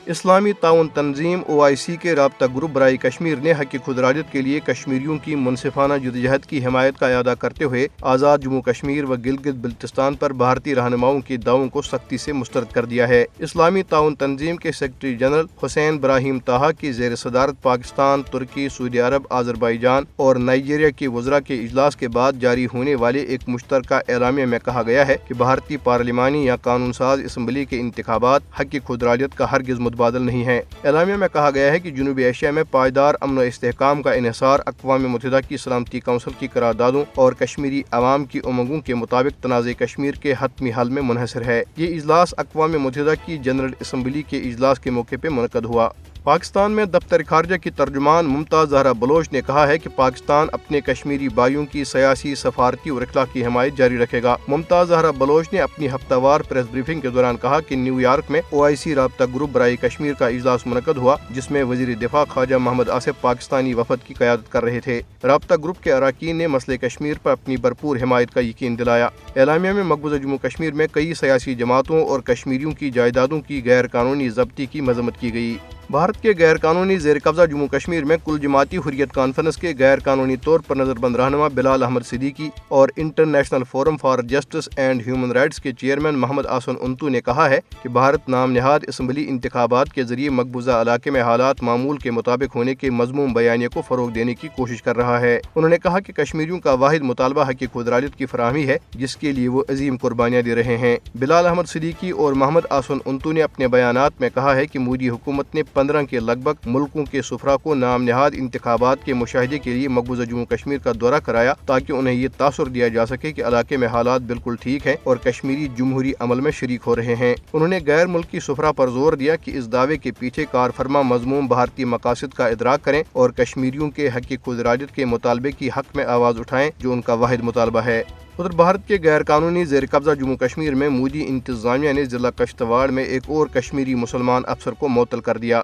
اسلامی تعاون تنظیم OIC کے رابطہ گروپ برائے کشمیر نے حق خودارادیت کے لیے کشمیریوں کی منصفانہ جدوجہد کی حمایت کا اعادہ کرتے ہوئے آزاد جموں کشمیر و گلگت بلتستان پر بھارتی رہنماؤں کے دعووں کو سختی سے مسترد کر دیا ہے۔ اسلامی تعاون تنظیم کے سیکرٹری جنرل حسین براہیم طاہا کی زیر صدارت پاکستان، ترکی، سعودی عرب، آذربائیجان اور نائجیریا کے وزراء کے اجلاس کے بعد جاری ہونے والے ایک مشترکہ اعلامیہ میں کہا گیا ہے کہ بھارتی پارلیمانی یا قانون ساز اسمبلی کے انتخابات حق خودارادیت کا ہرگز متبادل نہیں ہے۔ اعلامیہ میں کہا گیا ہے کہ جنوبی ایشیا میں پائیدار امن و استحکام کا انحصار اقوام متحدہ کی سلامتی کونسل کی قراردادوں اور کشمیری عوام کی امنگوں کے مطابق تنازع کشمیر کے حتمی حل میں منحصر ہے۔ یہ اجلاس اقوام متحدہ کی جنرل اسمبلی کے اجلاس کے موقع پر منعقد ہوا۔ پاکستان میں دفتر خارجہ کی ترجمان ممتاز زہرا بلوچ نے کہا ہے کہ پاکستان اپنے کشمیری بھائیوں کی سیاسی، سفارتی اور اخلاقی حمایت جاری رکھے گا۔ ممتاز زہرا بلوچ نے اپنی ہفتہ وار پریس بریفنگ کے دوران کہا کہ نیو یارک میں OIC رابطہ گروپ برائے کشمیر کا اجلاس منعقد ہوا، جس میں وزیر دفاع خواجہ محمد آصف پاکستانی وفد کی قیادت کر رہے تھے۔ رابطہ گروپ کے اراکین نے مسئلہ کشمیر پر اپنی بھرپور حمایت کا یقین دلایا۔ اعلامیہ میں مقبوضہ جموں کشمیر میں کئی سیاسی جماعتوں اور کشمیریوں کی جائیدادوں کی غیر قانونی ضبطی کی مذمت کی گئی۔ بھارت کے غیر قانونی زیر قبضہ جموں کشمیر میں کل جماعتی حریت کانفرنس کے غیر قانونی طور پر نظر بند رہنما بلال احمد صدیقی اور international forum for justice and human rights کے چیئرمین محمد آسن انتو نے کہا ہے کہ بھارت نام نہاد اسمبلی انتخابات کے ذریعے مقبوضہ علاقے میں حالات معمول کے مطابق ہونے کے مضموم بیانیے کو فروغ دینے کی کوشش کر رہا ہے۔ انہوں نے کہا کہ کشمیریوں کا واحد مطالبہ حق خودارادیت کی فراہمی ہے، جس کے لیے وہ عظیم قربانیاں دے رہے ہیں۔ بلال احمد صدیقی اور محمد آسن انتو نے اپنے بیانات میں کہا ہے کہ مودی حکومت نے 15 کے لگ بھگ ملکوں کے سفراء کو نام نہاد انتخابات کے مشاہدے کے لیے مقبوضہ جموں کشمیر کا دورہ کرایا تاکہ انہیں یہ تاثر دیا جا سکے کہ علاقے میں حالات بالکل ٹھیک ہیں اور کشمیری جمہوری عمل میں شریک ہو رہے ہیں۔ انہوں نے غیر ملکی سفراء پر زور دیا کہ اس دعوے کے پیچھے کار فرما مضموم بھارتی مقاصد کا ادراک کریں اور کشمیریوں کے حق خودارادیت کے مطالبے کی حق میں آواز اٹھائیں جو ان کا واحد مطالبہ ہے۔ ادھر بھارت کے غیر قانونی زیر قبضہ جموں کشمیر میں مودی انتظامیہ نے ضلع کشتواڑ میں ایک اور کشمیری مسلمان افسر کو معطل کر دیا۔